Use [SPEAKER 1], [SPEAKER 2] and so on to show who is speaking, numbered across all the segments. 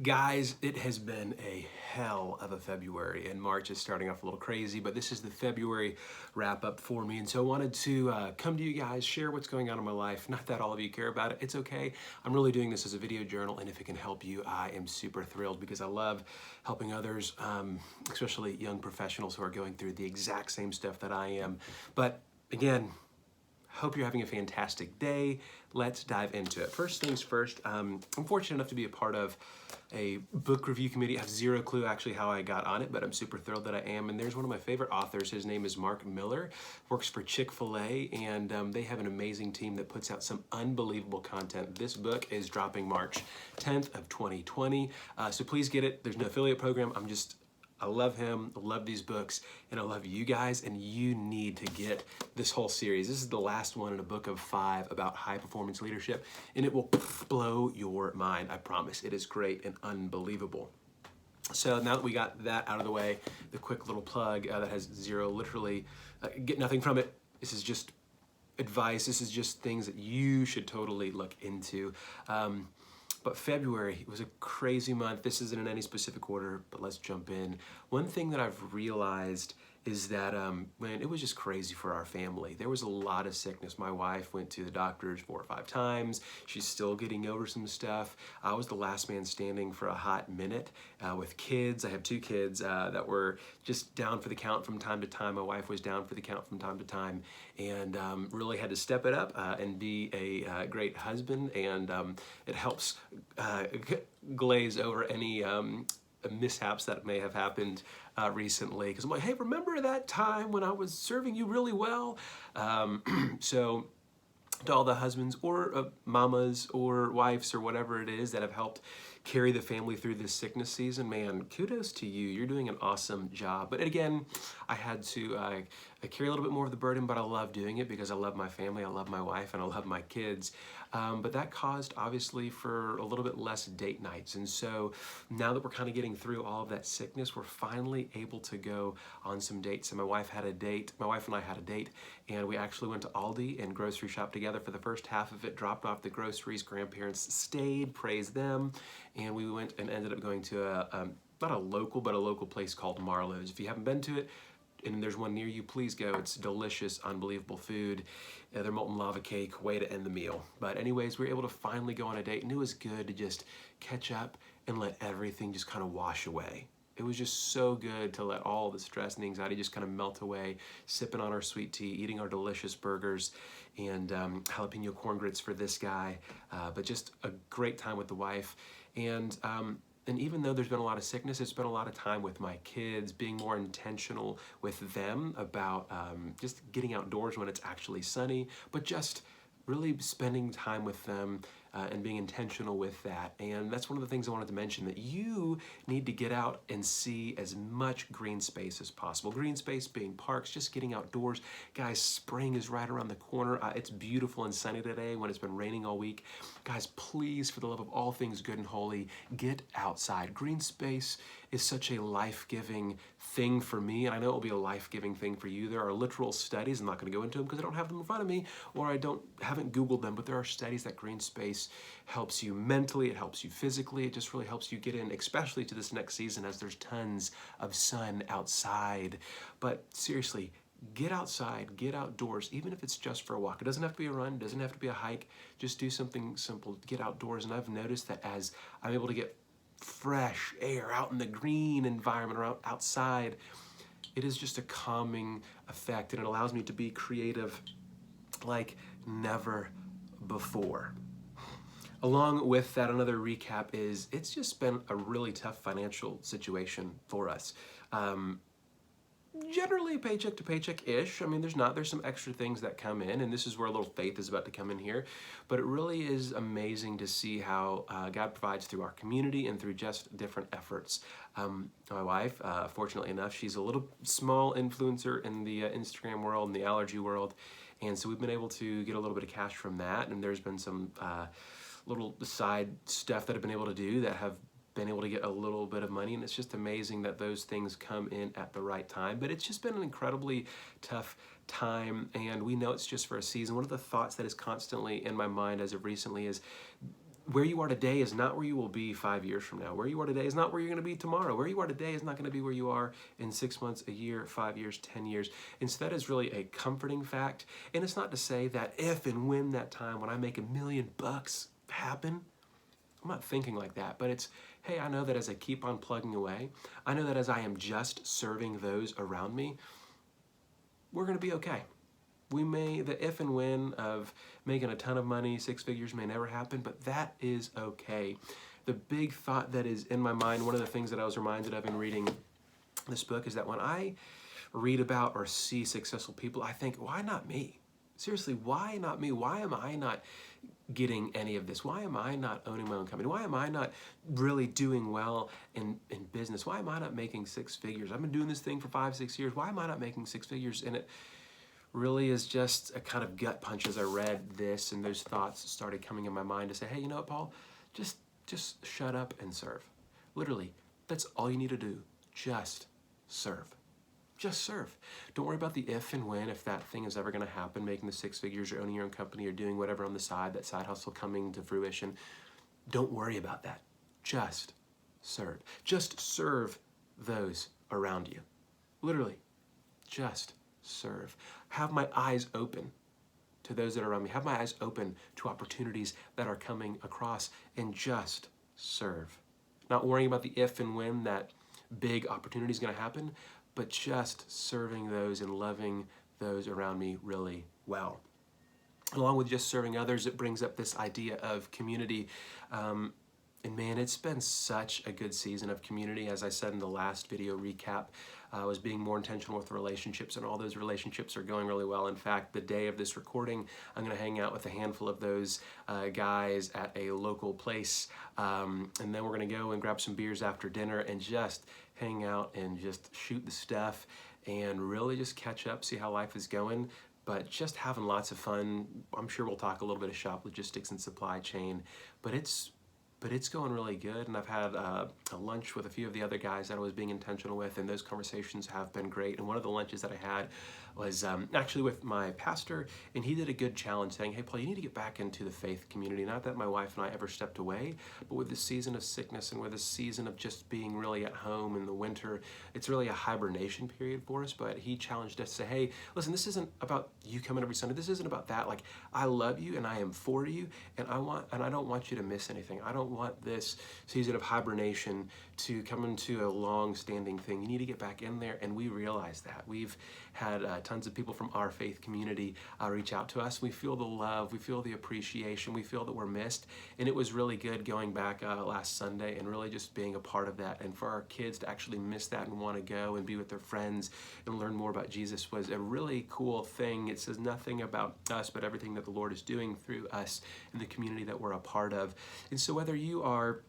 [SPEAKER 1] Guys, it has been a hell of a February, and March is starting off a little crazy, but this is the February wrap up for me. And so I wanted to come to you guys, share what's going on in my life. Not that all of you care about it, it's okay. I'm really doing this as a video journal, and if it can help you, I am super thrilled because I love helping others, especially young professionals who are going through the exact same stuff that I am. But again, hope you're having a fantastic day. Let's dive into it. First things first, I'm fortunate enough to be a part of a book review committee. I have zero clue actually how I got on it, but I'm super thrilled that I am. And there's one of my favorite authors. His name is Mark Miller, works for Chick-fil-A, and they have an amazing team that puts out some unbelievable content. This book is dropping March 10th of 2020. So please get it. There's no affiliate program. I love him, I love these books, and I love you guys, and you need to get this whole series. This is the last one in a book of 5 about high-performance leadership, and it will blow your mind, I promise. It is great and unbelievable. So now that we got that out of the way, the quick little plug that has zero, literally, get nothing from it. This is just advice. This is just things that you should totally look into. But February was a crazy month. This isn't in any specific order, but let's jump in. One thing that I've realized is that, man, it was just crazy for our family. There was a lot of sickness. My wife went to the doctors 4 or 5 times. She's still getting over some stuff. I was the last man standing for a hot minute with kids. I have 2 kids that were just down for the count from time to time. My wife was down for the count from time to time, and really had to step it up and be a great husband, and it helps glaze over any mishaps that may have happened recently, because I'm like, hey, remember that time when I was serving you really well? So to all the husbands or mamas or wives or whatever it is that have helped carry the family through this sickness season, man, kudos to you. You're doing an awesome job. But again, I had to carry a little bit more of the burden, but I love doing it because I love my family, I love my wife, and I love my kids. But that caused, obviously, for a little bit less date nights. And so now that we're kind of getting through all of that sickness, we're finally able to go on some dates. And my wife and I had a date, and we actually went to Aldi and grocery shop together for the first half of it, dropped off the groceries, grandparents stayed, praise them, and we went and ended up going to not a local, but a local place called Marlowe's. If you haven't been to it, and there's one near you, please go. It's delicious, unbelievable food. Their molten lava cake, way to end the meal. But anyways, we were able to finally go on a date, and it was good to just catch up and let everything just kind of wash away. It was just so good to let all the stress and anxiety just kind of melt away, sipping on our sweet tea, eating our delicious burgers, and jalapeno corn grits for this guy. But just a great time with the wife. And even though there's been a lot of sickness, it's been a lot of time with my kids, being more intentional with them about just getting outdoors when it's actually sunny, but just really spending time with them and being intentional with that. And that's one of the things I wanted to mention, that you need to get out and see as much green space as possible. Green space being parks, just getting outdoors. Guys, spring is right around the corner. It's beautiful and sunny today when it's been raining all week. Guys, please, for the love of all things good and holy, get outside. Green space is such a life-giving thing for me, and I know it will be a life-giving thing for you. There are literal studies, I'm not going to go into them because I don't have them in front of me, or I haven't Googled them, but there are studies that green space helps you mentally, it helps you physically, it just really helps you get in, especially to this next season as there's tons of sun outside. But seriously, get outside, get outdoors, even if it's just for a walk. It doesn't have to be a run, it doesn't have to be a hike, just do something simple, get outdoors. And I've noticed that as I'm able to get fresh air out in the green environment or outside, it is just a calming effect, and it allows me to be creative like never before. Along with that, another recap is it's just been a really tough financial situation for us. Generally paycheck to paycheck-ish. I mean, there's some extra things that come in, and this is where a little faith is about to come in here. But it really is amazing to see how God provides through our community and through just different efforts. My wife, fortunately enough, she's a little small influencer in the Instagram world and the allergy world, and so we've been able to get a little bit of cash from that, and there's been some little side stuff that I've been able to do that have been able to get a little bit of money, and it's just amazing that those things come in at the right time. But it's just been an incredibly tough time, and we know it's just for a season. One of the thoughts that is constantly in my mind as of recently is Where you are today is not where you will be 5 years from now. Where you are today is not where you're going to be tomorrow. Where you are today is not going to be where you are in 6 months, a year, 5 years, 10 years. Instead, it's really a comforting fact. And it's not to say that if and when that time when I make $1 million happen, I'm not thinking like that, but it's, hey, I know that as I keep on plugging away, I know that as I am just serving those around me, we're going to be okay. The if and when of making a ton of money, 6 figures may never happen, but that is okay. The big thought that is in my mind, one of the things that I was reminded of in reading this book is that when I read about or see successful people, I think, why not me? Seriously, why not me? Why am I not getting any of this? Why am I not owning my own company? Why am I not really doing well in business? Why am I not making 6 figures? I've been doing this thing for 5, 6 years. Why am I not making 6 figures? And it really is just a kind of gut punch as I read this, and those thoughts started coming in my mind to say, hey, you know what, Paul? Just shut up and serve. Literally, that's all you need to do. Just serve. Just serve. Don't worry about the if and when, if that thing is ever going to happen, making the 6 figures or owning your own company or doing whatever on the side, that side hustle coming to fruition. Don't worry about that. Just serve. Just serve those around you. Literally, just serve. Have my eyes open to those that are around me. Have my eyes open to opportunities that are coming across, and just serve. Not worrying about the if and when that big opportunity is going to happen, but just serving those and loving those around me really well. Along with just serving others, it brings up this idea of community. And man, it's been such a good season of community. As I said in the last video recap, I was being more intentional with relationships, and all those relationships are going really well. In fact, the day of this recording, I'm going to hang out with a handful of those guys at a local place. And then we're going to go and grab some beers after dinner and just hang out and just shoot the stuff and really just catch up, see how life is going. But just having lots of fun. I'm sure we'll talk a little bit of shop logistics and supply chain, but it's going really good, and I've had a lunch with a few of the other guys that I was being intentional with, and those conversations have been great. And one of the lunches that I had was actually with my pastor, and he did a good challenge saying, hey, Paul, you need to get back into the faith community. Not that my wife and I ever stepped away, but with this season of sickness and with this season of just being really at home in the winter, it's really a hibernation period for us. But he challenged us to say, hey, listen, this isn't about you coming every Sunday. This isn't about that. Like, I love you and I am for you, and I don't want you to miss anything. I don't want this season of hibernation to come into a long-standing thing. You need to get back in there, and we realize that. We've had tons of people from our faith community reach out to us. We feel the love, we feel the appreciation, we feel that we're missed, and it was really good going back last Sunday and really just being a part of that. And for our kids to actually miss that and want to go and be with their friends and learn more about Jesus was a really cool thing. It says nothing about us, but everything that the Lord is doing through us in the community that we're a part of. And so whether you are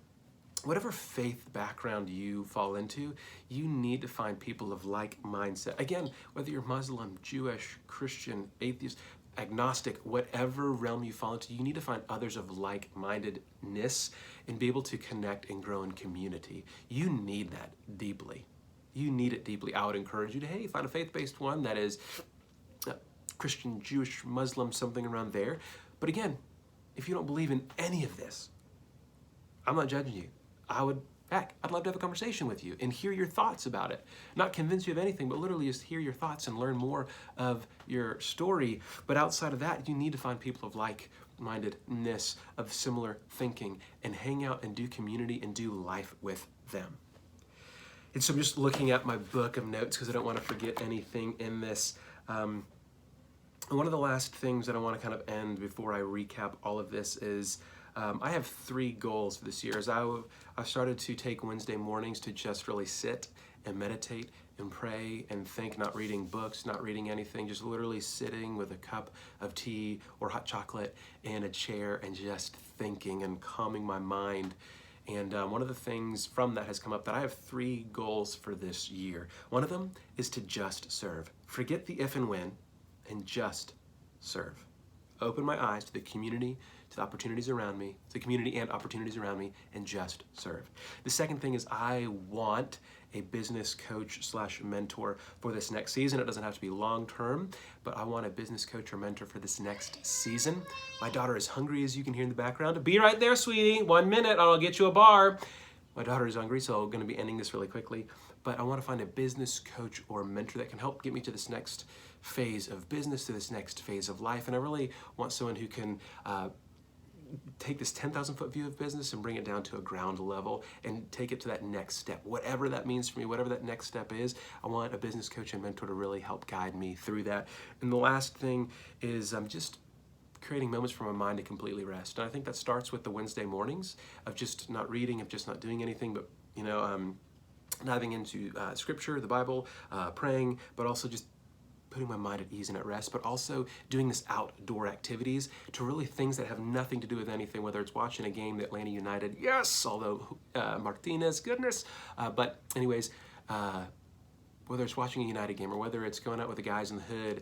[SPEAKER 1] whatever faith background you fall into, you need to find people of like mindset. Again, whether you're Muslim, Jewish, Christian, atheist, agnostic, whatever realm you fall into, you need to find others of like-mindedness and be able to connect and grow in community. You need that deeply. You need it deeply. I would encourage you to, hey, find a faith-based one that is Christian, Jewish, Muslim, something around there. But again, if you don't believe in any of this, I'm not judging you. I'd love to have a conversation with you and hear your thoughts about it. Not convince you of anything, but literally just hear your thoughts and learn more of your story. But outside of that, you need to find people of like-mindedness, of similar thinking, and hang out and do community and do life with them. And so I'm just looking at my book of notes because I don't want to forget anything in this. One of the last things that I want to kind of end before I recap all of this is I have 3 goals for this year. As I've started to take Wednesday mornings to just really sit and meditate and pray and think, not reading books, not reading anything, just literally sitting with a cup of tea or hot chocolate in a chair and just thinking and calming my mind. And one of the things from that has come up that I have 3 goals for this year. One of them is to just serve. Forget the if and when and just serve. Open my eyes to the community, to the opportunities around me, to the community and opportunities around me, and just serve. The second thing is I want a business coach slash mentor for this next season. It doesn't have to be long term, but I want a business coach or mentor for this next season. My daughter is hungry, as you can hear in the background. Be right there, sweetie. 1 minute, I'll get you a bar. My daughter is hungry, so I'm gonna be ending this really quickly. But I wanna find a business coach or mentor that can help get me to this next phase of business, to this next phase of life. And I really want someone who can take this 10,000 foot view of business and bring it down to a ground level and take it to that next step. Whatever that means for me, whatever that next step is, I want a business coach and mentor to really help guide me through that. And the last thing is just creating moments for my mind to completely rest. And I think that starts with the Wednesday mornings of just not reading, of just not doing anything, but diving into scripture, the Bible, praying, but also just putting my mind at ease and at rest, but also doing this outdoor activities to really things that have nothing to do with anything, whether it's watching a game that Atlanta United, yes, although Martinez, goodness, but anyways, whether it's watching a United game or whether it's going out with the guys in the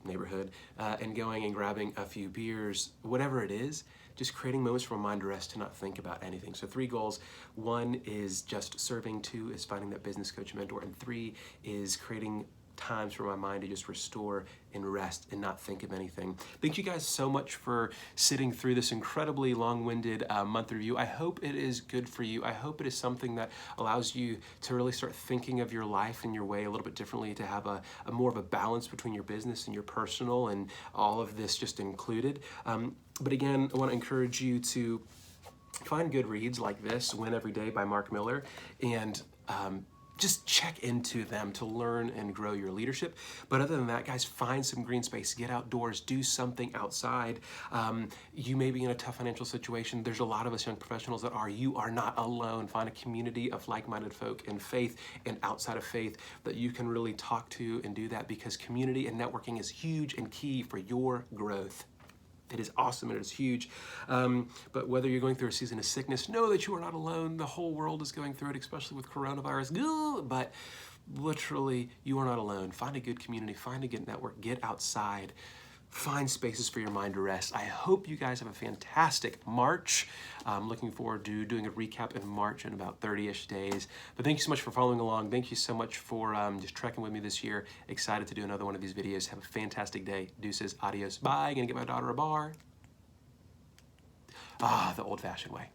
[SPEAKER 1] neighborhood, and going and grabbing a few beers, whatever it is, just creating moments for my mind to rest to not think about anything. So 3 goals. 1 is just serving, 2 is finding that business coach mentor, and 3 is creating times for my mind to just restore and rest and not think of anything. Thank you guys so much for sitting through this incredibly long-winded month review. I hope it is good for you. I hope it is something that allows you to really start thinking of your life and your way a little bit differently, to have a more of a balance between your business and your personal, and all of this just included. But again, I want to encourage you to find good reads like this, Win Every Day by Mark Miller, and just check into them to learn and grow your leadership. But other than that, guys, find some green space, get outdoors, do something outside. You may be in a tough financial situation. There's a lot of us young professionals that are. You are not alone. Find a community of like-minded folk in faith and outside of faith that you can really talk to and do that, because community and networking is huge and key for your growth. It is awesome and it is huge. But whether you're going through a season of sickness, know that you are not alone. The whole world is going through it, especially with coronavirus. But literally, you are not alone. Find a good community, find a good network, get outside, find spaces for your mind to rest. I hope you guys have a fantastic March. I'm looking forward to doing a recap in March in about 30-ish days. But thank you so much for following along. Thank you so much for just trekking with me this year. Excited to do another one of these videos. Have a fantastic day. Deuces, adios, bye. Gonna get my daughter a bar. The old-fashioned way.